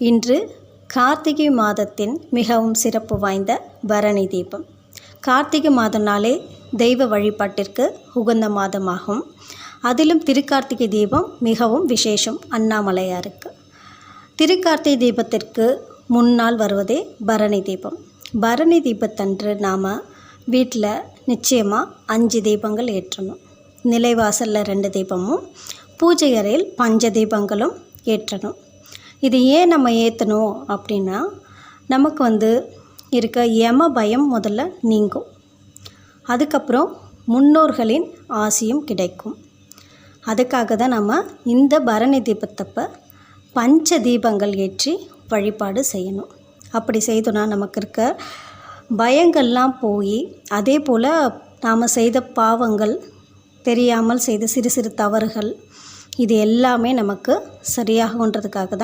இன்று கார்த்திகை மாதத்தின் மிகவும் சிறப்பு வாய்ந்த பரணி தீபம். கார்த்திகை மாதம்னாலே தெய்வ வழிபாட்டிற்கு உகந்த மாதமாகும். அதிலும் திருக்கார்த்திகை தீபம் மிகவும் விசேஷம் அண்ணாமலையாருக்கு. திருக்கார்த்திகை தீபத்திற்கு முன்னால் வருவதே பரணி தீபம். பரணி தீபத்தன்று நாம் வீட்டில் நிச்சயமாக 5 தீபங்கள் ஏற்றணும். நிலைவாசலில் 2 தீபமும் பூஜை அறையில் பஞ்ச தீபங்களும் ஏற்றணும். இது ஏன் நம்ம ஏற்றணும் அப்படின்னா, நமக்கு இருக்க யம பயம் முதல்ல நீங்கும். அதுக்கப்புறம் முன்னோர்களின் ஆசியும் கிடைக்கும். அதுக்காக தான் நம்ம இந்த பரணி தீபத்தப்போ பஞ்ச தீபங்கள் ஏற்றி வழிபாடு செய்யணும். அப்படி செய்தோன்னா நமக்கு இருக்க பயங்கள்லாம் போய், அதே போல் நாம் செய்த பாவங்கள், தெரியாமல் செய்த சிறு சிறு தவறுகள், இது எல்லாமே நமக்கு சரியாகுன்றதுக்காக தான்